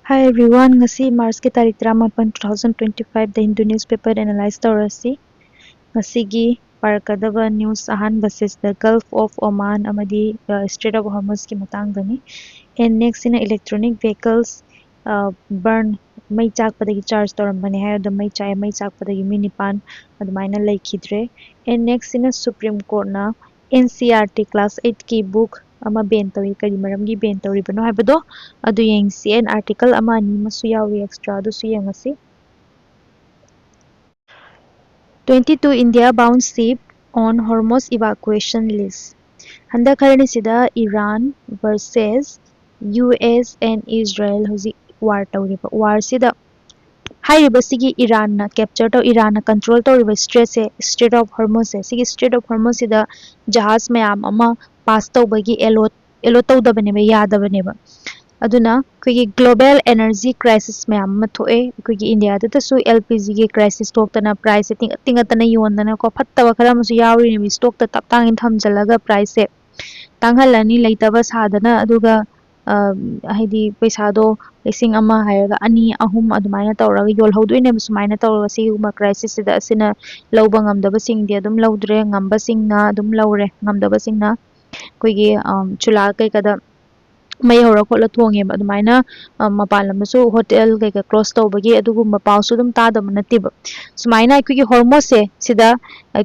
Hi everyone, ngasi Mars ki tarik 18 2025 da Hindu newspaper analyze tawrasi. Ngasi gi parakadaba news ahan basis the Gulf of Oman amadi Strait of Hormuz ki matang dani. And next in electronic vehicles burn mai chak padagi charge tawram bani hai da mai chak padagi minipan admaina laikhidre. And next in Supreme Court na NCRT class 8 ki book ama ben tawi kari maramgi ben tawi bano haibado adu yengsi and article ama ani masu yawi extra adu su yengasi 22 India bound ship on Hormuz evacuation list. Handa karani sida Iran versus US and Israel hozi war tawriba war sida हाइरिबसिगी Iran ना capture तो Iran ना control तो river strait of Hormuz है सिगी straight of Hormuz सिदा जहाज मयाम अमा पास तौबगी एलो तौदबनेबा यादबनेबा अदुना कोई ग्लोबल एनर्जी क्राइसिस मयाम अमा थोए कोई इंडिया दतसु एलपीजी की क्राइसिस तोक्तना प्राइस तिंगतना योंदना को फत्तबा खरा मसु यावरिनि स्टॉक त तपतांग थमजलगा प्राइस से तांगहलनी लेतबा सादना अदुगा हाइदी पैसादो लिसिंग अमा हायरगा अनि अहुम अदुमाइना तौरगा योलहौदोइने सुमाइना तौरगा सिगुमा क्राइसिस सिदा असिना लौबा ngamdaba singdi adum laudre ngamba singna adum laure ngamdaba singna koigi chula kai kada mai hora khotla thonge ba adumaina mapalam su hotel kai ka close tawbagi adugumba pawsu dum tadam natiba sumaina koigi hormone se sida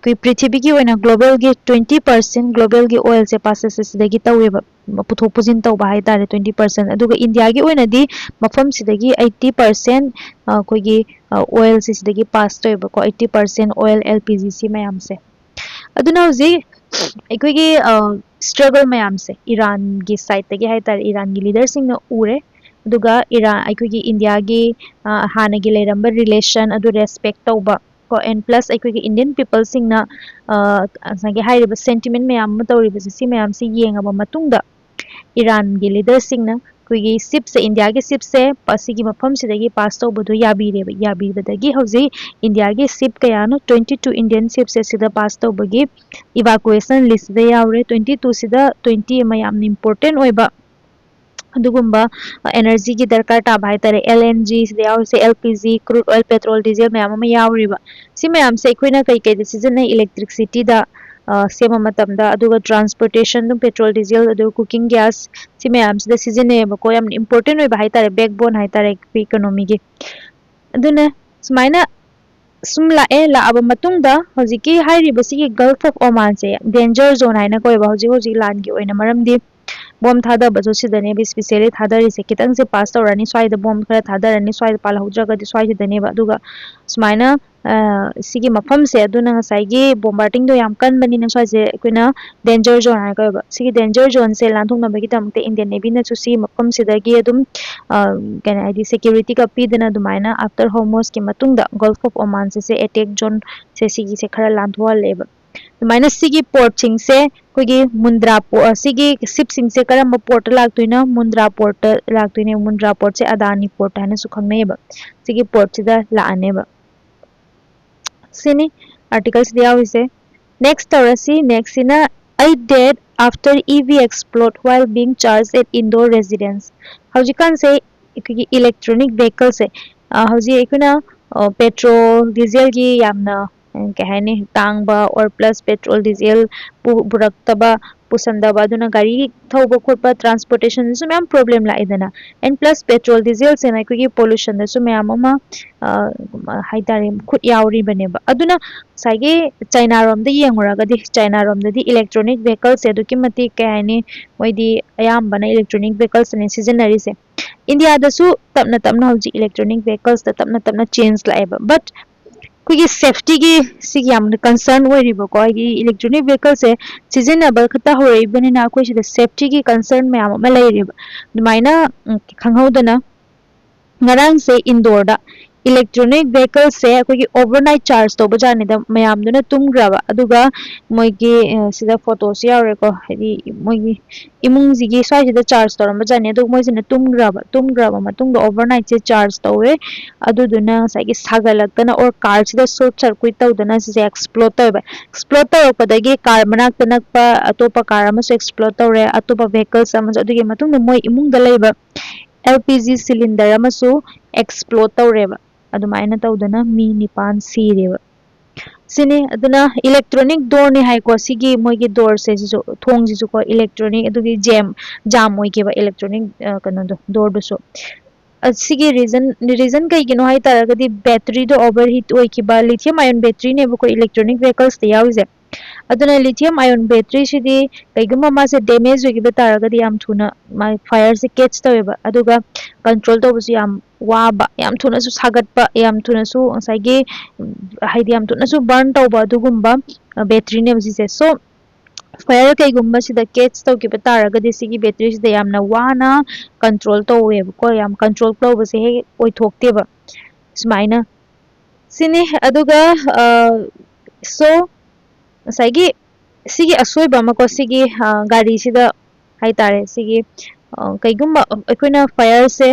koi prithvi gi oina global gi 20% global gi oil se passes sidagi taweba puthok pujin tawba hai tare 20% aduga india gi oina di mafam sidagi 80% koigi oil se sidagi pass toyba ko 80% oil lpg si mayam se aduna hoji ꯑꯩꯈꯣꯏꯒꯤ struggle ꯃꯌꯥꯝꯁꯦ ꯏꯔꯥꯟꯒꯤ ꯁꯥꯏꯠꯇꯒꯤ ꯍꯥꯏꯇꯥꯔꯦ ꯏꯔꯥꯟꯒꯤ ꯂꯤꯗꯔꯁꯤꯡꯅ ꯎꯔꯦ ꯑꯗꯨꯒ Iran ꯑꯩꯈꯣꯏꯒꯤ ꯏꯟꯗꯤꯌꯥꯒꯤ ꯍꯥꯟꯅꯒꯤ ꯂꯩꯔꯝꯕ ꯔꯤꯂꯦꯁꯟ ꯑꯗꯨ ꯔꯦꯁꯄꯦꯛ ꯇꯧꯕ ꯀꯣ ꯑꯦꯟ ꯄ꯭ꯂꯁ ꯑꯩꯈꯣꯏꯒꯤ ꯏꯟꯗꯤꯌꯟ ꯄꯤꯄꯜꯁꯤꯡꯅ ꯉꯁꯥꯏꯒꯤ ꯍꯥꯏꯔꯤꯕ ꯁꯦꯟꯇꯤꯃꯦꯟ ꯃꯌꯥꯝ ꯑꯃ ꯇꯧꯔꯤꯕꯁꯦ ꯁꯤ ꯃꯌꯥꯝꯁꯤ ꯌꯦꯡꯉꯕ ꯃꯇꯨꯡꯗ ꯏꯔꯥꯟꯒꯤ ꯂꯤꯗꯔꯁꯤꯡꯅ ꯑꯩꯈꯣꯏꯒꯤ ꯁꯤꯞꯁꯦ ꯏꯟꯗꯤꯌꯥꯒꯤ ꯁꯤꯞꯁꯦ ꯑꯁꯤꯒꯤ ꯃꯐꯝꯁꯤꯗꯒꯤ ꯄꯥꯁ ꯇꯧꯕꯗꯣ ꯌꯥꯕꯤꯔꯦꯕ ꯌꯥꯕꯤꯕꯗꯒꯤ ꯍꯧꯖꯤꯛ ꯏꯟꯗꯤꯌꯥꯒꯤ ꯁꯤꯞ ꯀꯌꯥꯅꯣ 22 ꯏꯟꯗꯤꯌꯟ ꯁꯤꯞꯁꯦ ꯁꯤꯗ ꯄꯥꯁ ꯇꯧꯕꯒꯤ evacuation list da yaure 22 sida 20 ama yamna important oiba adugumba energy gi darkar ta bhai tare LNG sida yaure se LPG crude oil petrol diesel mayam ama yauriba si mayam se koina kai kai decision na electricity da sema matamda aduga transportation dum petrol diesel adu cooking gas si mayam sida season ba ko yam important oiba hai tare backbone hai tare economy gi aduna sumaina sum laaba matungda hojiki hairibasigi Gulf of Oman se danger zone haina koiba hoji lan gi oina maramdi bom thada bajo sidane bi specially thadari se kitang se pass tawrani swai da bom khara thadarani swai pala hujraga di swai sidane ba aduga sumaina sigi mafam se aduna ngasai gi bombarding do yam kan bani na swai se kuina danger zone hai koiba sigi danger zone se lan thongna bagi tamte Indian Navy na chu si mafam sidagi adum kana id security ka pidana dumaina after Hormuz ki matungda Gulf of Oman se attack zone se sigi se khara lan thwa leba dumaina sigi port sing se koigi Mundra port sigi ship sing se karamba port laktuina Mundra port laktuine Mundra port se Adani port hana su khangnei ba sigi port sida la aneba sini articles diya hoise next taurasi next ina 8 dead after EV explode while being charged at indoor residence haujikan se electronic vehicles se hauji ikuna petrol diesel gi yamna कहने तांगबा और plus petrol diesel बुरक्तबा पुसंदबा अदुना गाड़ी थौबा खोटबा transportation सु मैम प्रॉब्लम लाइदना एंड प्लस पेट्रोल डीजल से ना कोई पोल्यूशन सु मैम अमा हाइतारे खुद यावरी बनेबा अदुना साइगे चाइना रोम द येंगुरागदि चाइना रोम ददि इलेक्ट्रॉनिक व्हीकल्स एदुकी मति कहने मोइदी अयाम बना इलेक्ट्रॉनिक व्हीकल्स ने सीजनरी से इंडिया दसु तपना तपना हौजी इलेक्ट्रॉनिक व्हीकल्स तपना तपना चेंज लाएबा बट कोई सेफ्टी की सिग याम कंसर्न होइरिबो को इलेक्ट्रॉनिक व्हीकल से सिजनेबल खता होइबनिना कोई सिदा सेफ्टी की कंसर्न में याम लाइरिबा दुमाइना खंगहौदना ngarang se indoor da electronic vehicle se कोई overnight charge तो बजाने दा मयाम दुना तुम्ग्राबा अदुगा मोइगी सिदा फोटो से यारे को हदि मोइगी इमुंग जिगी स्वाइ सिदा चार्ज तोरम बजाने अदु मोइ सिना तुम्ग्राबा मतुंग overnight से चार्ज तोवे अदु दुना साइगी सागलक्तना और कार सिदा शॉर्ट सर्किट तौदना से एक्सप्लोड तौपदगी कार मनाक तनकपा अतोपा कार अमसु एक्सप्लोड तौरे अतोपा व्हीकल्स अमसु अदुगी मतुंग मोइ इमुंग दा लेबा LPG cylinder amasu explode tawreba adumaina tawdana mi nipan sireba sini aduna electronic door ni hai ko sigi moigi door se so thong ji ko electronic adugi jam oi ke ba electronic kano door do so asigi reason kai gino hai taragadi battery do overheat oi ki ba lithium ion battery ne ko electronic vehicles te yawize aduna lithium ion battery sidi kaiguma ma se damage oi ki ba taragadi yam thuna ma fire se catch taweba aduga control to busi yam waba yam thuna su sagat pa yam thuna su saigi haidi yam thuna su burn tawba adugumba battery ne busi se so fire kaigumba sida catch taw ki ba taragadi sigi battery sida yamna wana control taweba ko yam control tawba se he oi thokte ba smaina sini aduga so saigi sigi asoi ba ma ko sigi gari sida hai tare sigi kaigumba akoina fire se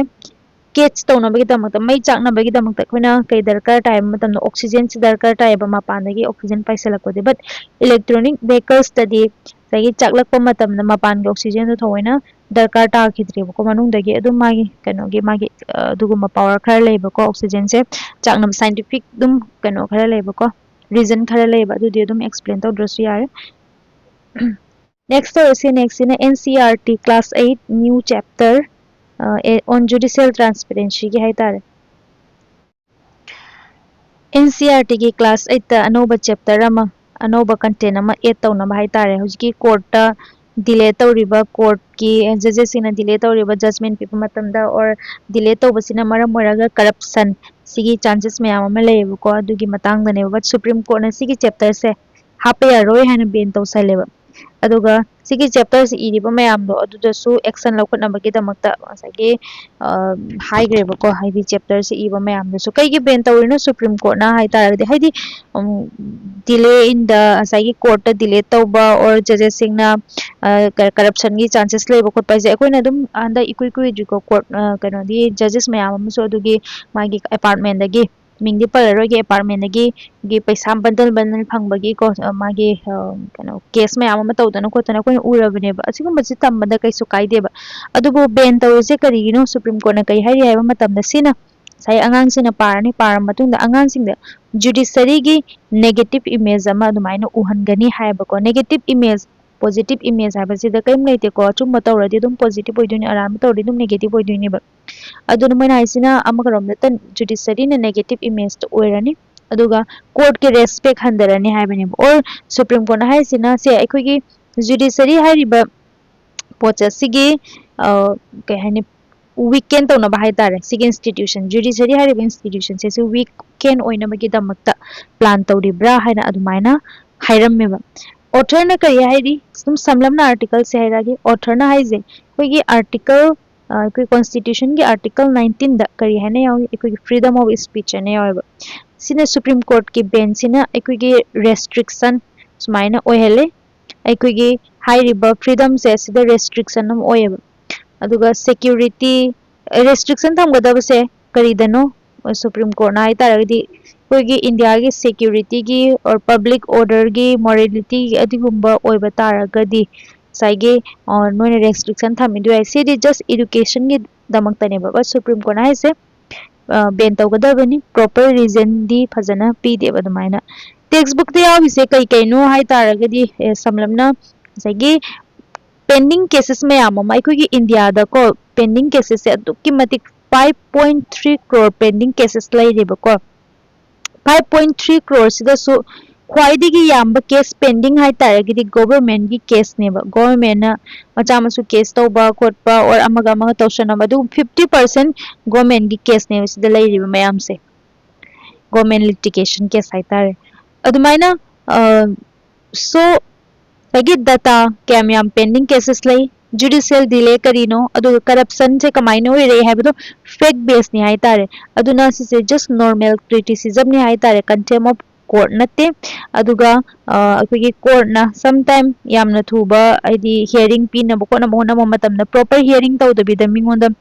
catch tawna bagi damakta mai chakna bagi damakta akoina kai darkar time matam no oxygen si darkar tai ba mapan dagi oxygen paisala ko de but electronic vehicles study sagi chaklak pa matam na mapan gi oxygen do thoina darkar ta khidre ko manung dagi adu magi kano gi magi duguma power khar leba ko oxygen se chakna scientific dum kano khar leba ko reason khar leba adu de dum explain taw drasu yar next next in NCERT class 8 new chapter on judicial transparency ki hai tare NCERT की class 8 ta anoba chapter ama anoba content ama 8 tawna ba hai tare hujiki court ta delay tawriba court ki judges ina delay tawriba judgment pipa matamda or delay tawbasina maram moraga corruption sigi chances mayam ama leyeba ko adugi matang da ne but supreme court na sigi chapter se hape ya roi hana ben tawsaleba aduga sigi chapter se iriba mayam do aduda su action laukhat na bagi damakta asagi high grade ko haidi chapter se iba mayam do su kai gi ben tawrino supreme court na hai taragdi haidi delay in the asagi court ta delay tawba or judges singna corruption gi chances leba khot pai je koina dum anda ikui ko court kano di judges mayam am so adugi magi apartment dagi mingdi pararo ge apartment dagi gi paisa bandal phangbagi ko magi kano case mayam am tawdana khotana koina urabane ba asigum basi tambada kaisu kaide ba adugo ben tawse karigino supreme court na kai hari haiba matamda sina sai angang sina parani param matungda angang singda judiciary gi negative image ama adumaina uhangani haiba ko negative image positive image haiba sida kaim leite ko chumba tawradi dum positive oiduni aram tawradi dum negative oiduni ba aduna moina haisina amakarom tan judiciary na negative image to oirani aduga court ke respect handarani haibani or supreme court na haisina se aikoi gi judiciary hariba pocha sigi kai hani weekend tawna ba hai tare sigi institution judiciary hariba institution se su weekend oina bagi damakta plan tawribra haina adumaina hairam meba author na kari hairi sum samlamna article se hairagi author na haije koigi article koi constitution ki article 19 da kari haina yawi koi freedom of speech ne yawi sina supreme court ki bench sina koi restriction sumaina oihele koi gi hairiba freedom se sida restriction nam oyeba aduga security restriction thamgadaba se kari dano supreme court na ai taragdi कोई India की security की और public order की morality की अधिगुम्बा ओइबा तारगदी साइगे और नोने restriction थमिदु है से just education की दमकतने बाबा सुप्रीम कोर्ट है से बेन तौगदबनी प्रॉपर रीजन दी फजना पी देबा दमाइना टेक्स्ट बुक ते यावि से कई कई no high तारगदी समलमना Saige pending cases में आमा अखोगी इंडिया दा को पेंडिंग केसेस से अदुकी मतिक 5.3 crore पेंडिंग केसेस लैरेबा को 5.3 crore sida su khwaidigi yamba case pending hai taragidi government gi case neba government na macha masu case tawba khotpa or amaga tawsana madu 50% government gi case ne sida lairiba mayam se government litigation case hai tare adumaina so lagi data kyam pending cases lai judicial delay karino adu corruption se kamaino re haibdo fake base ni hai tare aduna se just normal criticism ni hai tare contempt of court natte aduga akogi court na sometime yamna thuba aidi hearing pi na boko na mo na matam na proper hearing taw da bida mingonda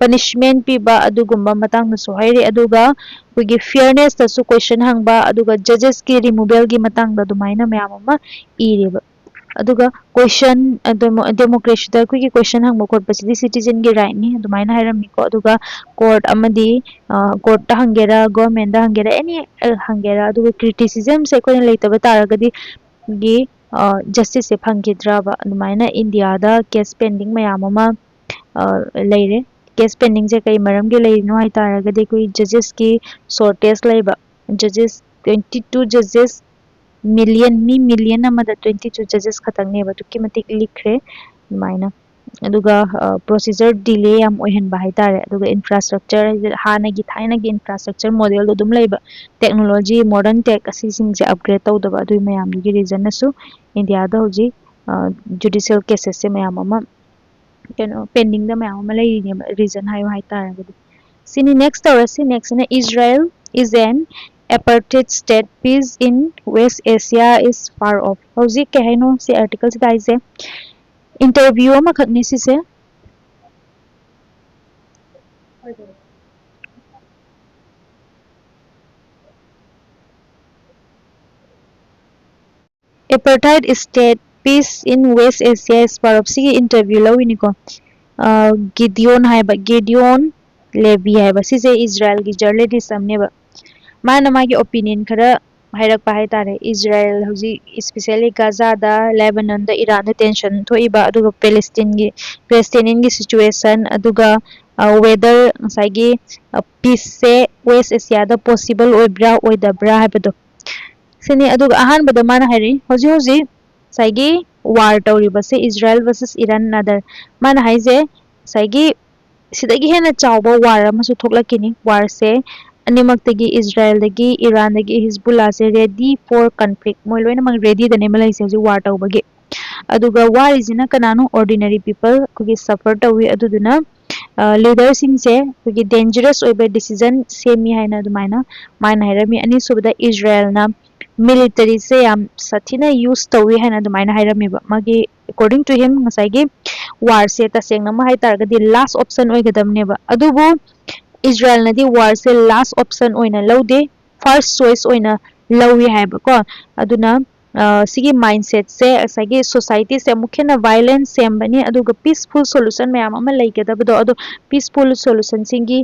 punishment pi ba adugumba matang na so haire aduga akogi fairness ta su question hangba aduga judges ki removal gi matang da dumaina mayam ma ireba aduga question democracy da kui question hang mo court pasidi citizen gi right ni adumaina hairam mi ko aduga court amadi court ta hangera government da hangera any hangera aduga criticism se ko leitaba taragadi gi justice se phangidra ba adumaina India da case pending mayam ama leire case pending je kai maram ge leino hai taragadi kui judges ki shortage leiba judges 22 judges million amada 22 judges khatang ne ba tukki matik likre maina aduga procedure delay am ohen ba hai tare aduga infrastructure hana gi thaina gi infrastructure model do dum leiba technology modern tech asi sing je upgrade taw daba adu mayam gi reason nasu India da hoji judicial cases se mayam ama pending da mayam ama lei ne reason hai hai tare sini next or si next na Israel is an apartheid state. Peace in West Asia is far off. Howzi ke haino si article si dai se interview ma khakni si se apartheid state peace in West Asia is far off si interview lawini ko Gideon Levy hai ba si se Israel gi journalism ne ba mana magi opinion khara hairak pa hai tare Israel hoji especially Gaza da Lebanon da Iran da tension thoiba aduga Palestinian gi situation aduga weather sagi peace se West Asia da possible oibra oidabra habado sini aduga ahan bada mana hari hoji sagi war tawriba se Israel versus Iran nadar mana haije sagi sidagi hena chawba war amasu thoklakini war se animaktagi Israel dagi Iran dagi Hezbollah se ready for conflict moi loina mang ready da nemalai se war tawbagi aduga war isina kanano ordinary people kugi suffer tawi aduduna leader sing se kugi dangerous oiba decision semi haina adumaina maina hairami ani subda Israel na military se yam sathina use tawi haina adumaina hairami ba magi according to him ngasai gi war se tasengna ma hai targadi last option oigadamne ba adubu Israel nadi war se last option oina laude first choice oina lawi haiba ko aduna sigi mindset se asagi society se mukhena violence sembani aduga peaceful solution mayam ama laigedabdo adu peaceful solution singi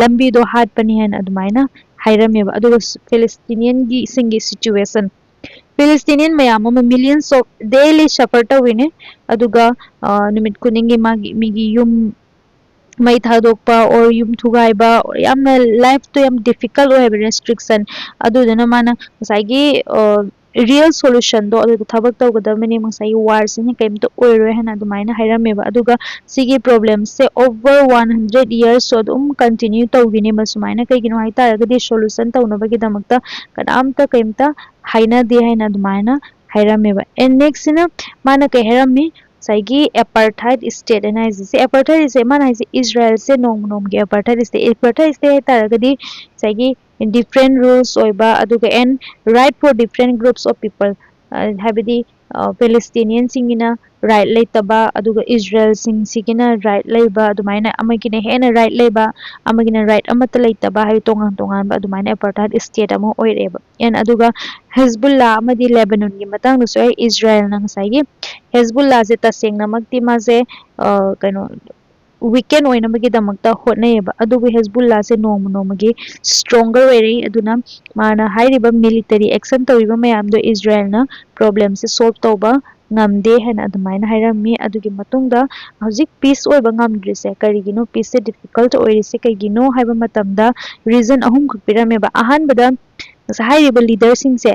lambi do hat pani han adumaina hairameba aduga Palestinian gi singi situation Palestinian mayam ama millions of daily suffer tawine aduga numit kuningi migi yum may thadokpa or yum thugaiba or yamna life to yam difficult or have restriction adu dana mana masagi real solution do adu thabak tawgadamani masagi war sini kaimto oiro hena adumaina hairameba aduga sigi problem se over 100 years so adum continue tawgini masumaina kaigino hai taragadi solution tawnabagi damakta kadamta kaimta haina de haina adumaina hairameba and next sina mana kai hairami saigi apartheid state and is apartheid is man is Israel se nom ge apartheid state taragadi saigi different rules oiba aduga and right for different groups of people habidi Palestinian singina right leitaba aduga Israel sing sigina right leiba adumaina amagina hena right leiba amagina right amata leitaba hai tongan ba adumaina apartheid state amo oireba and aduga Hezbollah amadi Lebanon gi matang so Israel nang saigi Hezbollah je tasengna makti ma je kaino weekend oina magi damakta hotnayeba adubu Hezbollah se nomagi stronger way aduna mana hairiba military action tawiba mayam do Israel na problem se solve tawba ngamde hena adumaina hairami adugi matungda hojik peace oiba ngamdrise karigino peace se difficult oirise kaigino haiba matamda reason ahum khukpirameba ahan bada hairiba leader sing se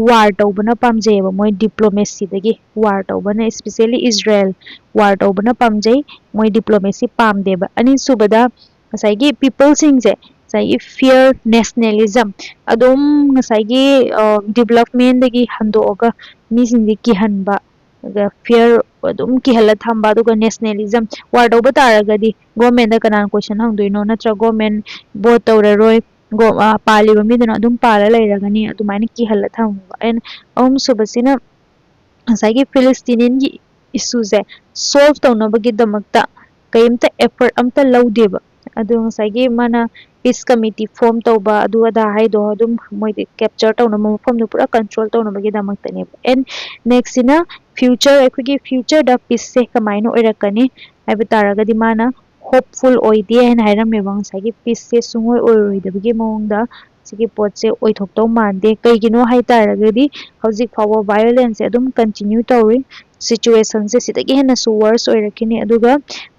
war tawbana pamjayeba moi diplomacy dagi war tawbana especially Israel war tawbana pamjay moi diplomacy pamdeba ani subada ngasai people sing je sai fear nationalism adum ngasai development dagi handoga mi sing ki hanba fear adum ki hala thamba duga nationalism war tawba taragadi government da kanan question hangdoino natra government vote tawraroi go paliba miduna adum pala lairagani adumaina ki hala thamba and subasina ngasai Palestinian gi issue je solve tawnabagi damakta ꯀꯩꯝꯇ effort ꯑꯝꯇ ꯂꯧꯗꯦꯕ ꯑꯗꯨ ꯉꯁꯥꯏꯒꯤ ꯃꯥꯅ peace committee form ꯇꯧꯕ ꯑꯗꯨ ꯑꯗꯥ ꯍꯥꯏꯗꯣ ꯑꯗꯨꯝ ꯃꯣꯏꯗꯤ capture ꯇꯧꯅꯕ ꯃꯐꯝꯗꯣ ꯄꯨꯔꯥ control ꯇꯧꯅꯕꯒꯤꯗꯃꯛꯇꯅꯦꯕ and next ꯁꯤꯅ future ꯑꯩꯈꯣꯏꯒꯤ future ꯗ peace ꯁꯦ ꯀꯃꯥꯏꯅ ꯑꯣꯏꯔꯛꯀꯅꯤ ꯍꯥꯏꯕ ꯇꯥꯔꯒꯗꯤ ꯃꯥꯅ hopeful ꯑꯣꯏꯗꯦ ꯍꯥꯏꯅ ꯍꯥꯏꯔꯝꯃꯦꯕ ꯉꯁꯥꯏꯒꯤ peace ꯁꯦ ꯁꯨꯡꯑꯣꯏ ꯑꯣꯏꯔꯣꯏꯗꯕꯒꯤ ꯃꯑꯣꯡꯗ ꯁꯤꯒꯤ ꯄꯣꯠꯁꯦ ꯑꯣꯏꯊꯣꯛꯇꯧ ꯃꯥꯟꯗꯦ ꯀꯩꯒꯤꯅꯣ ꯍꯥꯏꯇꯥꯔꯒꯗꯤ ꯍꯧꯖꯤꯛ ꯐꯥꯎꯕ violence ꯑꯗꯨꯝ continue ꯇꯧꯔꯤ ꯁꯤꯆꯨꯋꯦꯁꯟꯁꯦ ꯁꯤꯗꯒꯤ ꯍꯦꯟꯅꯁꯨ worse ꯑꯣꯏꯔꯛꯈꯤꯅꯤ ꯑꯗꯨꯒ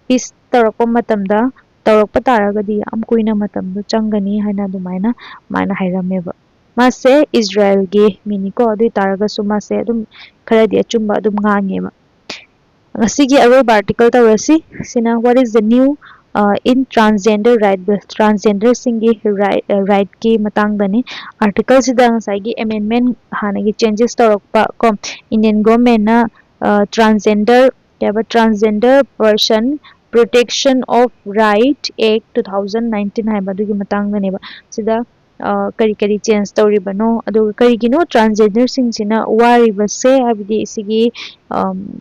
peace ꯇꯧꯔꯛꯄ ꯃꯇꯝꯗ ꯇꯧꯔꯛꯄ ꯇꯥꯔꯒꯗꯤ ꯌꯥꯝ ꯀꯨꯏꯅ ꯃꯇꯝꯗꯣ ꯆꯪꯒꯅꯤ ꯍꯥꯏꯅ ꯑꯗꯨꯃꯥꯏꯅ ꯃꯥꯅ ꯍꯥꯏꯔꯝꯃꯦꯕ ꯃꯥꯁꯦ ꯏꯖꯔꯥꯏꯜꯒꯤ ꯃꯤꯅꯤꯀꯣ ꯑꯗꯨ ꯇꯥꯔꯒꯁꯨ ꯃꯥꯁꯦ ꯑꯗꯨꯝ ꯈꯔꯗꯤ ꯑꯆꯨꯝꯕ ꯑꯗꯨꯝ ꯉꯥꯡꯉꯦꯕ ꯉꯁꯤꯒꯤ ꯑꯔꯣꯏꯕ ꯑꯥꯔꯇꯤꯀꯜ ꯇꯧꯔꯁꯤ ꯁꯤꯅ what is the new in transgender right transgenderꯁꯤꯡꯒꯤ rightꯀꯤ ꯃꯇꯥꯡꯗꯅꯤ ꯑꯥꯔꯇꯤꯀꯜꯁꯤꯗ ꯉꯁꯥꯏꯒꯤ amendment ꯍꯥꯟꯅꯒꯤ changes ꯇꯧꯔꯛꯄ ꯀꯣ Indian governmentꯅ transgender person protection of right act 2019 ꯍꯥꯏꯕ ꯑꯗꯨꯒꯤ ꯃꯇꯥꯡꯗꯅꯦꯕ ꯁꯤꯗ ꯀꯔꯤ ꯀꯔꯤ ꯆꯦꯟꯖ ꯇꯧꯔꯤꯕꯅꯣ ꯑꯗꯨꯒ ꯀꯔꯤꯒꯤꯅꯣ ꯇ꯭ꯔꯥꯟꯁꯖꯦꯟꯗꯔꯁꯤꯡꯁꯤꯅ ꯋꯥꯔꯤꯕꯁꯦ ꯍꯥꯏꯕꯗꯤ ꯁꯤꯒꯤ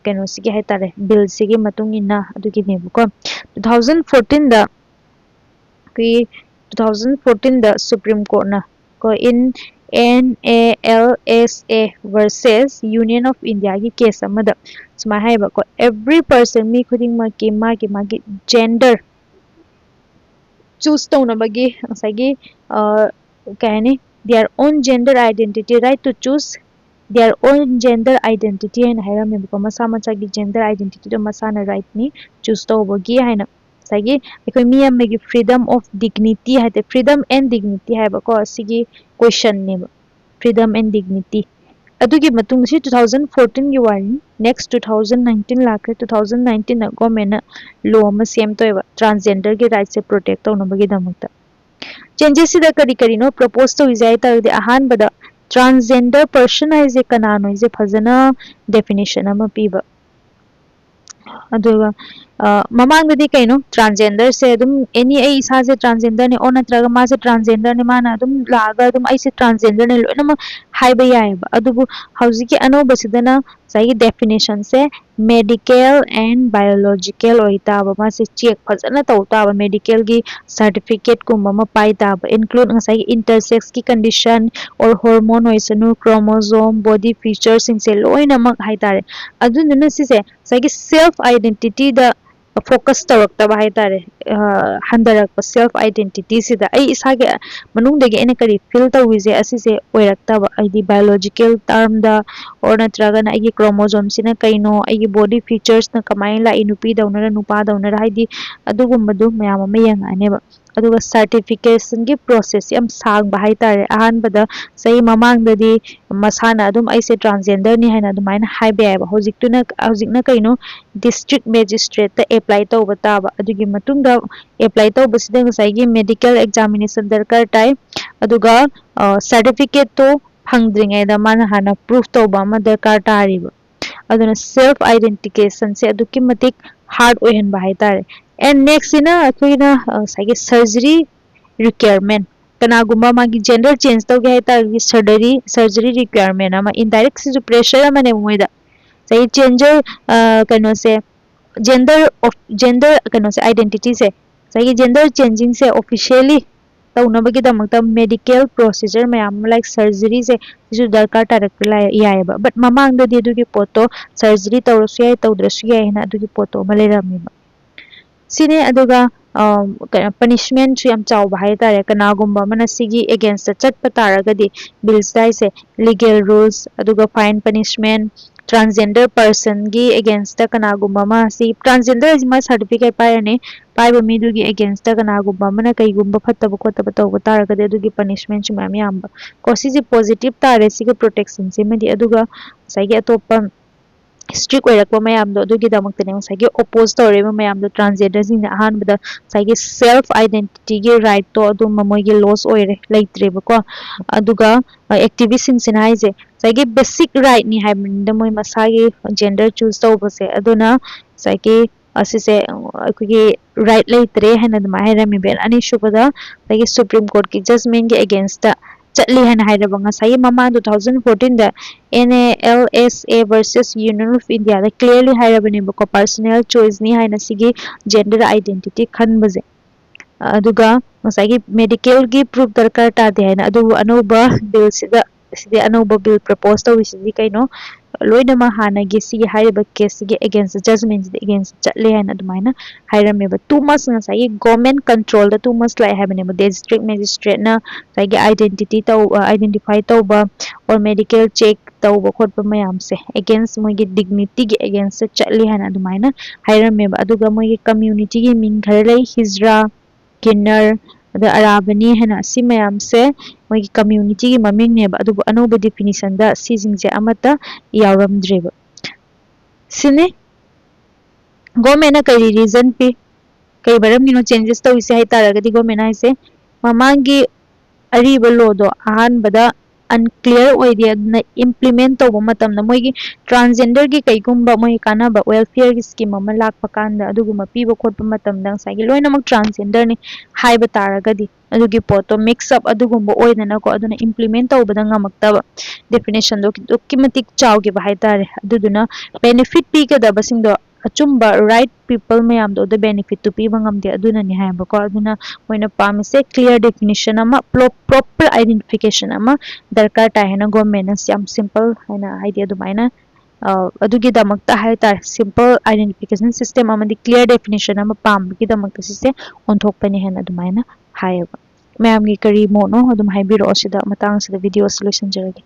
ꯀꯩꯅꯣꯁꯤꯒꯤ ꯍꯥꯏꯇꯥꯔꯦ ꯕꯤꯜꯁꯤꯒꯤ ꯃꯇꯨꯡ ꯏꯟꯅ ꯑꯗꯨꯒꯤꯅꯦꯕꯀꯣ 2014ꯗ ꯑꯩꯈꯣꯏꯒꯤ 2014ꯗ ꯁꯨꯄ꯭ꯔꯤꯝ ꯀꯣꯔꯠꯅ ꯀꯣ in NALSA versus Union of Indiaꯒꯤ ꯀꯦꯁ ꯑꯃꯗ ꯁꯨꯃꯥꯏꯅ ꯍꯥꯏꯌꯦꯕꯀꯣ every person ꯃꯤ ꯈꯨꯗꯤꯡꯃꯛꯀꯤ ꯃꯥꯒꯤ gender choose ꯇꯧꯅꯕꯒꯤ ꯉꯁꯥꯏꯒꯤ ꯀꯩ ꯍꯥꯏꯅꯤ their own gender identity right to choose their own gender identity ꯍꯥꯏꯅ ꯍꯥꯏꯔꯝꯃꯦꯕꯀꯣ ꯃꯁꯥ ꯃꯁꯥꯒꯤ gender identityꯗꯣ ꯃꯁꯥꯅ rightꯅꯤ choose ꯇꯧꯕꯒꯤ ꯍꯥꯏꯅ ꯉꯁꯥꯏꯒꯤ ꯑꯩꯈꯣꯏ ꯃꯤ ꯑꯃꯒꯤ freedom of dignity ꯍꯥꯏꯗꯤ freedom and dignity ꯍꯥꯏꯕꯀꯣ ꯁꯤꯒꯤ ꯀꯣꯏꯁꯟꯅꯦꯕ freedom and dignity ꯑꯗꯨꯒꯤ ꯃꯇꯨꯡꯗ ꯁꯤ 2014ꯒꯤ ꯋꯥꯔꯤꯅꯤ next 2019 ꯂꯥꯛꯈ꯭ꯔꯦ 2019ꯗ ꯒꯣꯔꯃꯦꯟꯅ ꯂꯣ ꯑꯃ ꯁꯦꯝꯗꯣꯏꯕ ꯇ꯭ꯔꯥꯟꯁꯖꯦꯟꯗꯔꯒꯤ ꯔꯥꯏꯠꯁꯦ ꯄ꯭ꯔꯣꯇꯦꯛ ꯇꯧꯅꯕꯒꯤꯗꯃꯛꯇ ꯆꯦꯟꯖꯦꯁꯁꯤꯗ ꯀꯔꯤ ꯀꯔꯤꯅꯣ propose ꯇꯧꯔꯤꯁꯦ ꯍꯥꯏꯇꯥꯔꯒꯗꯤ ꯑꯍꯥꯟꯕꯗ transgender person ꯍꯥꯏꯁꯦ ꯀꯅꯥꯅꯣ ꯍꯥꯏꯁꯦ ꯐꯖꯅ definition ꯑꯃ ꯄꯤꯕ ꯑꯗꯨꯒ ꯃꯃꯥꯡꯗꯗꯤ ꯀꯩꯅꯣ ꯇ꯭ꯔꯥꯟꯁꯖꯦꯟꯗꯔꯁꯦ ꯑꯗꯨꯝ ꯑꯦꯅꯤ ꯑꯩ ꯏꯁꯥꯁꯦ ꯇ꯭ꯔꯥꯟꯁꯖꯦꯟꯗꯔꯅꯤ ꯑꯣꯔ ꯅꯠꯇ꯭ꯔꯒ ꯃꯥꯁꯦ ꯇ꯭ꯔꯥꯟꯁꯖꯦꯟꯗꯔꯅꯤ ꯃꯥꯅ ꯑꯗꯨꯝ ꯂꯥꯛꯑꯒ ꯑꯗꯨꯝ ꯑꯩꯁꯦ ꯇ꯭ꯔꯥꯟꯁꯖꯦꯟꯗꯔꯅꯤ ꯂꯣꯏꯅꯃꯛ ꯍꯥꯏꯕ ꯌꯥꯏꯑꯕ ꯑꯗꯨꯕꯨ ꯍꯧꯖꯤꯛꯀꯤ ꯑꯅꯧꯕꯁꯤꯗꯅ ꯉꯁꯥꯏꯒꯤ ꯗꯦꯐꯤꯅꯤꯁꯟꯁꯦ ꯃꯦꯗꯤꯀꯦꯜ ꯑꯦꯟ ꯕꯥꯏꯑꯣꯂꯣꯖꯤꯀꯦꯜ ꯑꯣꯏꯇꯥꯕ ꯃꯥꯁꯦ ꯆꯦꯛ ꯐꯖꯅ ꯇꯧ ꯇꯥꯕ ꯃꯦꯗꯤꯀꯦꯜꯒꯤ ꯁꯔꯇꯤꯐꯤꯀꯦꯠꯀꯨꯝꯕ ꯑꯃ ꯄꯥꯏ ꯇꯥꯕ ꯏꯟꯀ꯭ꯂꯨꯗ ꯉꯁꯥꯏꯒꯤ ꯏꯟꯇꯔꯁꯦꯛꯁꯀꯤ ꯀꯟꯗꯤꯁꯟ ꯑꯣꯔ ꯍꯣꯔꯃꯣꯟ ꯑꯣꯏꯁꯅꯨ ꯀ꯭ꯔꯣꯃꯣꯖꯣꯝ ꯕꯣꯗꯤ ꯐꯤꯆꯔꯁꯤꯡꯁꯦ ꯂꯣꯏꯅꯃꯛ ꯍꯥꯏꯇꯥꯔꯦ ꯑꯗꯨꯗꯨꯅ ꯁꯤꯁꯦ ꯉꯁꯥꯏꯒꯤ ꯁꯦꯜꯐ ꯑꯥꯏꯗꯦꯟꯇꯤꯇꯤꯗ ꯐꯣꯀꯁ ꯇꯧꯔꯛꯇꯕ ꯍꯥꯏꯇꯥꯔꯦ ꯍꯟꯊꯔꯛꯄ ꯁꯦꯜꯐ ꯑꯥꯏꯗꯦꯟꯇꯤꯇꯤꯁꯤꯗ ꯑꯩ ꯏꯁꯥꯒꯤ ꯃꯅꯨꯡꯗꯒꯤ ꯑꯩꯅ ꯀꯔꯤ ꯐꯤꯜ ꯇꯧꯔꯤꯁꯦ ꯑꯁꯤꯁꯦ ꯑꯣꯏꯔꯛꯇꯕ ꯍꯥꯏꯗꯤ ꯕꯥꯏꯑꯣꯂꯣꯖꯤꯀꯦꯜ ꯇꯥꯔꯝꯗ ꯑꯣꯔ ꯅꯠꯇ꯭ꯔꯒꯅ ꯑꯩꯒꯤ ꯀ꯭ꯔꯣꯃꯣꯖꯣꯝꯁꯤꯅ ꯀꯩꯅꯣ ꯑꯩꯒꯤ ꯕꯣꯗꯤ ꯐꯤꯆꯔꯁꯅ ꯀꯃꯥꯏꯅ ꯂꯥꯛꯏ ꯅꯨꯄꯤꯗꯧꯅꯔ ꯅꯨꯄꯥꯗꯧꯅꯔ ꯍꯥꯏꯗꯤ ꯑꯗꯨꯒꯨꯝꯕꯗꯨ ꯃꯌꯥꯝ ꯑꯃ ꯌꯦꯡꯉꯛꯑꯅꯦꯕ ꯑꯗꯨꯒ ꯁꯔꯇꯤꯐꯤꯀꯦꯁꯟꯒꯤ ꯄ꯭ꯔꯣꯁꯦꯁ ꯌꯥꯝ ꯁꯥꯡꯕ ꯍꯥꯏꯇꯥꯔꯦ ꯑꯍꯥꯟꯕꯗ ꯆꯍꯤ ꯃꯃꯥꯡꯗꯗꯤ ꯃꯁꯥꯅ ꯑꯗꯨم ꯑꯩꯁꯦ ꯇ꯭ꯔꯥꯟꯁꯖꯦꯟꯗꯔꯅꯤ ꯍꯥꯏꯅ ꯑꯗꯨꯃꯥꯏꯅ ꯍꯥꯏꯕ ꯌꯥꯏꯑꯕ ꯍꯧꯖꯤꯛꯅ ꯀꯩꯅꯣ ꯗꯤꯁꯇ꯭ꯔꯤꯛ ꯃꯦꯖꯤꯁꯇ꯭ꯔꯦꯠꯇ ꯑꯦꯄ꯭ꯂꯥꯏ ꯇꯧꯕ ꯇꯥꯕ ꯑꯗꯨꯒꯤ ꯃꯇꯨꯡꯗ ꯑꯦꯄ꯭ꯂꯥꯏ ꯇꯧꯕꯁꯤꯗ ꯉꯁꯥꯏꯒꯤ ꯃꯦꯗꯤꯀꯦꯜ ꯑꯦꯛꯖꯥꯃꯤꯅꯦꯁꯟ ꯗꯔꯀꯥꯔ ꯇꯥꯏ ꯑꯗꯨꯒ ꯁꯔꯇꯤꯐꯤꯀꯦꯠꯇꯣ ꯐꯪꯗ꯭ꯔꯤꯉꯩꯗ ꯃꯥꯅ ꯍꯥꯟꯅ ꯄ꯭ꯔꯨꯐ ꯇꯧꯕ ꯑꯃ ꯗꯔꯀꯥꯔ ꯇꯥꯔꯤꯕ ꯑꯗꯨꯅ ꯁꯦꯜꯐ ꯑꯥꯏꯗꯦꯟꯇꯤꯐꯤꯀꯦꯁꯟꯁꯦ ꯑꯗꯨꯛꯀꯤ ꯃꯇꯤꯛ ꯍꯥꯔꯠ ꯑꯣꯏꯍꯟꯕ ꯍꯥꯏꯇꯥꯔꯦ ꯑꯦꯟ ꯅꯦꯛꯁꯁꯤꯅ ꯑꯩꯈꯣꯏꯅ ꯉꯁꯥꯏꯒꯤ ꯁꯔꯖꯔꯤ ꯔꯤꯀ꯭ꯋꯌꯔꯃꯦꯟ ꯀꯅꯥꯒꯨꯝꯕ ꯃꯥꯒꯤ ꯖꯦꯟꯗꯔ ꯆꯦꯟꯖ ꯇꯧꯒꯦ ꯍꯥꯏꯇꯥꯔꯗꯤ ꯁꯔꯖꯔꯤ ꯔꯤꯀ꯭ꯋꯌꯔꯃꯦꯟ ꯑꯃ ꯏꯟꯗꯥꯏꯔꯦꯛ ꯁꯤꯁꯨ ꯄ꯭ꯔꯦꯁꯔ ꯑꯃꯅꯦꯕ ꯃꯣꯏꯗ ꯉꯁꯥꯏꯒꯤ ꯀꯩꯅꯣꯁꯦ ꯖꯦꯟꯗꯔ ꯀꯩꯅꯣꯁꯦ ꯑꯥꯏꯗꯦꯟꯇꯤꯇꯤꯁꯦ ꯉꯁꯥꯏꯒꯤ ꯖꯦꯟꯗꯔ ꯆꯦꯟꯖꯤꯡꯁꯦ ꯑꯣꯐꯤꯁꯤꯌꯦꯜꯂꯤ ꯇꯧꯅꯕꯒꯤꯗꯃꯛꯇ ꯃꯦꯗꯤꯀꯦꯜ ꯄ꯭ꯔꯣꯁꯤꯖꯔ ꯃꯌꯥꯝ ꯑꯃ ꯂꯥꯏꯛ ꯁꯔꯖꯔꯤꯁꯦ ꯁꯤꯁꯨ ꯗꯔꯀꯥꯔ ꯇꯥꯔꯛꯄ ꯌꯥꯏꯑꯕ ꯕꯠ ꯃꯃꯥꯡꯗꯗꯤ ꯑꯗꯨꯒꯤ ꯄꯣꯠꯇꯣ ꯁꯔꯖꯔꯤ ꯇꯧꯔꯁꯨ ꯌꯥꯏ ꯇꯧꯗ꯭ꯔꯁꯨ ꯌꯥꯏ ꯍꯥꯏꯅ ꯑꯗꯨꯒꯤ ꯄꯣꯠꯇꯣ ꯑꯃ ꯂꯩꯔꯝꯃꯦꯕ ꯁꯤꯅꯦ ꯑꯗꯨꯒ ꯀꯩꯅꯣ ꯄꯅꯤꯁꯃꯦꯟꯁꯨ ꯌꯥꯝ ꯆꯥꯎꯕ ꯍꯥꯏꯇꯥꯔꯦ ꯀꯅꯥꯒꯨꯝꯕ ꯑꯃꯅ ꯁꯤꯒꯤ ꯑꯦꯒꯦꯟꯁꯇ ꯆꯠꯄ ꯇꯥꯔꯒꯗꯤ ꯕꯤꯜꯁꯇ ꯍꯥꯏꯁꯦ ꯂꯤꯒꯦꯜ ꯔꯨꯜꯁ ꯑꯗꯨꯒ ꯐꯥꯏꯟ ꯄꯅꯤꯁꯃꯦꯟ ꯇ꯭ꯔꯥꯟꯁꯖꯦꯟꯗꯔ ꯄꯔꯁꯟꯒꯤ ꯑꯦꯒꯦꯟꯁꯇ ꯀꯅꯥꯒꯨꯝꯕ ꯑꯃ ꯁꯤ ꯇ꯭ꯔꯥꯟꯁꯖꯦꯟꯗꯔ ꯍꯥꯏꯁꯤ ꯃꯥ ꯁꯥꯔꯇꯤꯐꯤꯀꯦꯠ ꯄꯥꯏꯔꯅꯤ ꯄꯥꯏꯕ ꯃꯤꯗꯨꯒꯤ ꯑꯦꯒꯦꯟꯁꯇ ꯀꯅꯥꯒꯨꯝꯕ ꯑꯃꯅ ꯀꯩꯒꯨꯝꯕ ꯐꯠꯇꯕ ꯈꯣꯠꯇꯕ ꯇꯧꯕ ꯇꯥꯔꯒꯗꯤ ꯑꯗꯨꯒꯤ ꯄꯅꯤꯁꯃꯦꯟꯁꯨ ꯃꯌꯥꯝ ꯌꯥꯝꯕ ꯀꯣ ꯁꯤꯁꯦ ꯄꯣꯖꯤꯇꯤꯚ ꯇꯥꯔꯦ ꯁꯤꯒꯤ ꯄ꯭ꯔꯣꯇꯦꯛꯁꯟꯁꯤꯃꯗꯤ ꯑꯗꯨꯒ ꯉꯁꯥꯏꯒꯤ ꯑꯇꯣꯞꯄ ꯁꯇ꯭ꯔꯤꯛ ꯑꯣꯏꯔꯛꯄ ꯃꯌꯥꯝꯗꯣ ꯑꯗꯨꯒꯤꯗꯃꯛꯇꯅꯦ ꯉꯁꯥꯏꯒꯤ ꯑꯣꯄꯣꯖ ꯇꯧꯔꯤꯕ ꯃꯌꯥꯝꯗꯣ ꯇ꯭ꯔꯥꯟꯁꯖꯦꯟꯗꯔꯁꯤꯡꯅ ꯑꯍꯥꯟꯕꯗ ꯉꯁꯥꯏꯒꯤ ꯁꯦꯜꯐ ꯑꯥꯏꯗꯦꯟꯇꯤꯇꯤꯒꯤ ꯔꯥꯏꯠꯇꯣ ꯑꯗꯨꯝꯕ ꯃꯣꯏꯒꯤ ꯂꯣꯁ ꯑꯣꯏꯔꯦ ꯂꯩꯇ꯭ꯔꯦꯕꯀꯣ ꯑꯗꯨꯒ ꯑꯦꯛꯇꯤꯚꯤꯁꯁꯤꯡꯁꯤꯅ ꯍꯥꯏꯁꯦ ꯉꯁꯥꯏꯒꯤ ꯕꯦꯁꯤꯛ ꯔꯥꯏꯠꯅꯤ ꯍꯥꯏꯕꯅꯤꯗ ꯃꯣꯏ ꯃꯁꯥꯒꯤ ꯖꯦꯟꯗꯔ ꯆꯨꯁ ꯇꯧꯕꯁꯦ ꯑꯗꯨꯅ ꯉꯁꯥꯏꯒꯤ ꯑꯁꯤꯁꯦ ꯑꯩꯈꯣꯏꯒꯤ ꯔꯥꯏꯠ ꯂꯩꯇ꯭ꯔꯦ ꯍꯥꯏꯅ ꯑꯗꯨꯃꯥꯏꯅ ꯍꯥꯏꯔꯝꯃꯤꯕ ꯑꯅꯤꯁꯨꯕꯗ ꯉꯁꯥꯏꯒꯤ ꯁꯨꯄ꯭ꯔꯤꯝ ꯀꯣꯔꯠꯀꯤ ꯖꯁꯃꯦꯟꯒꯤ ꯑꯦꯒꯦꯟꯁꯇ चली है नसाई ममा 2014 दा NALSA versus Union of India दा clearly है को personal choice ni है नसीगी gender identity खन बजे अदुगा नसाई medical की proof दरकार तादे है ना अदु अनोबा bill सिदा अनोबा bill propose तो विसिदी कइनो लोइनमा हानागी सिगी हाइबा केस सिगी अगेंस्ट जजमेंट अगेंस्ट चले है ना दुमाइना हाइरमेबा 2 months नसाई गवर्नमेंट कंट्रोल दा 2 months लाइ हैबनेबा डिस्ट्रिक्ट मजिस्ट्रेट ना साइगी आइडेंटिटी तो आइडेंटिफाई तौबा और मेडिकल चेक तौबा खोटबा मयाम से अगेंस्ट मोगी डिग्निटी के अगेंस्ट चले है ना दुमाइना हाइरमेबा अदुगा मोगी कम्युनिटी की मिंग घर लई हिजरा किन्नर दा अराबनी है ना सी मयाम से मोगी कम्युनिटी की ममिंग नेबा अदुबा अनोबा डेफिनेशन दा सीजिंग अमता यावरमद्रेबा सिने गवर्नमेंट कई रीजन पे कई बरम चेंजेस तो इसे हाइतारगदी गवर्नमेंट हाइसे ममांगी अरीब लोदो अहानबदा unclear ओइदे न implement तौबा मतमना मोइगी ट्रांसजेंडर की कईगुंबा मोइ कानाबा वेलफेयर की स्कीम अमा लाकपा कांदा अदुगुमा पीबा खोटपा मतमदा साइगी लोइनमक ट्रांसजेंडर ने हाइबा तारगदी अदुगी पोतो मिक्स अप अदुगुंबा ओइदना को अदुना implement तौबदा ngamактaba definition दो किमतिक चावगे बाहाइतारे अदुदुना benefit पीगदबा सिंगदो अचुंबा राइट पीपल मैम दो द बेनिफिट टू पीबा ngamde aduna ni haibा को अदुना मोइना पामसे क्लियर डेफिनेशन अमा प्रॉपर आइडेंटिफिकेशन अमा दरकार ताहेना गवर्नमेंट से सिंपल हैना आइडिया दुमाइना अदुगी दमकता हाइतार सिंपल आइडेंटिफिकेशन सिस्टम अमा क्लियर डेफिनेशन अमा पामगी दमकता सिसे ओंथोकपनी हैना दुमाइना हाइबा मैम की करी मोनो अदुम हाइबिरो सिदा मतंग सिदा वीडियो सॉल्यूशन जरगे